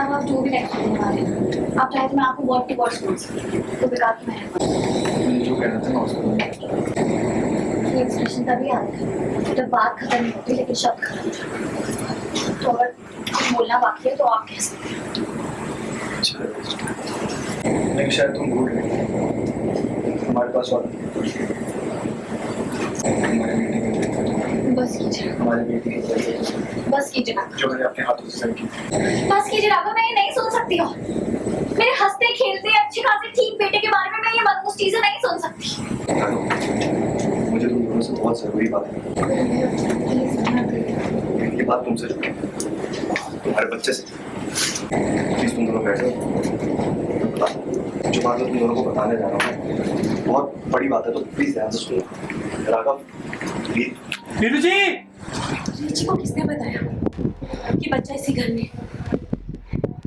आप जो भी नेक्स्ट करने वाले हैं, आप चाहे तो मैं आपको वर्ड टू वर्ड बोल सकती हूँ, तो बेकार की मैं जो कहना था मैं उसको ये एक्सप्रेशन तभी आता है जब बात खत्म नहीं होती लेकिन शब्द खत्म हो जाते हैं। तो अगर कुछ बोलना बाकी है तो आप कह सकते हैं। नहीं शायद तुम भूल गए हमारे पास और हमारे बेटी के बस कीजिए, हमारे बेटी के बस कीजिए ना, जो मैंने अपने हाथों से सही की। बस कीजिए राघव, मैं ये नहीं सुन सकती हूँ। मेरे हंसते खेलते अच्छे खासे ठीक बेटे के बारे में मैं ये मनहूस चीजें नहीं सुन सकती। मुझे तुम दोनों से बहुत जरूरी बात है। ये बात तुमसे तुम्हारे बच्चे से। प्लीज तुम दोनों बैठो, जो बात मैं तुम दोनों को बताने जा रहा हूँ बहुत बड़ी बात है, तो प्लीज ध्यान से सुनो। राघव प्लीज। नीलू जी, लीची को किसने बताया कि बच्चा इसी घर में?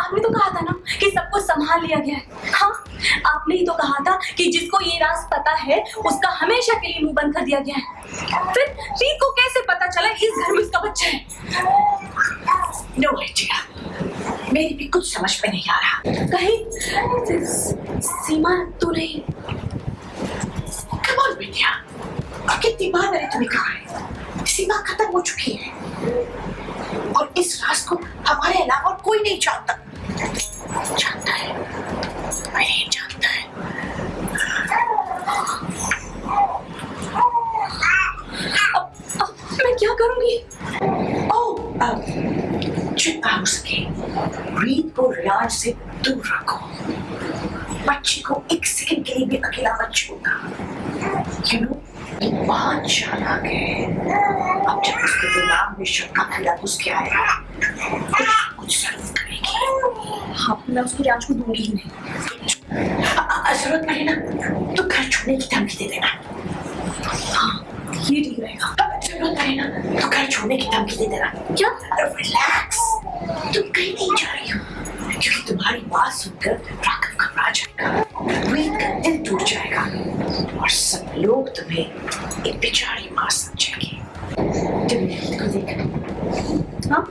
आपने तो कहा था ना कि सब कुछ संभाल लिया गया है। हाँ, आपने ही तो कहा था कि जिसको ये राज पता है उसका हमेशा के लिए मुंह बंद कर दिया गया है। फिर रीत को कैसे पता चला इस घर में उसका बच्चा है? नो आइडिया, मेरी भी कुछ समझ में नहीं आ रहा। कहीं सीमा तो नहीं? कम ऑन बेटिया, कितनी बार मैंने तुम्हें कहा है, सीमा खत्म हो चुकी है और इस राज को हमारे अलावा और कोई नहीं जानता। जानता है, नहीं जानता है। अब मैं क्या करूंगी? जितना हो सके रीत को रियाज से दूर रखो। बच्चे को एक सेकंड के लिए भी अकेला मत छोड़ना। यू नो, ये बहुत चालाक है। अब जब उसके दिमाग में शक का कीड़ा घुस गया है, कुछ जरूर करेगी। हाँ, मैं उसको रियाज को दूंगी ही नहीं। जरूरत पड़े ना तो घर छोड़ने की धमकी दे देना। हाँ, ये ठीक रहेगा। जरूरत पड़े ना तो घर छोड़ने की धमकी दे देना। क्या? रिलैक्स, तुम कहीं नहीं जा रही हो, क्योंकि तुम्हारी बात सुनकर राघव घबरा जाएगा, रीत का दिल टूट जाएगा और सब लोग तुम्हें एक बेचारी माँ समझेंगे। तुम रीत को देखो, हाँ,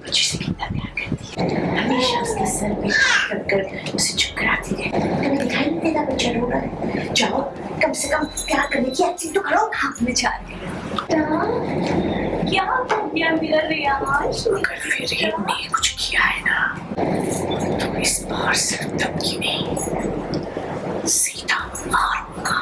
बच्चे से कितना प्यार करती है, हमेशा उसके सर पे हाथ रखकर उसे चुप कराती है। तुम्हें दिखाई नहीं देता बच्चा रो रहा है? जाओ, कम से कम प्यार करने की एक्टिंग तो करो। हाथ में जा रही है। क्या हो गया मेरा रियाज? अगर फिर रीत ने कुछ किया है ना तो इस बार सिर्फ धमकी नहीं, सीधा मारूंगा।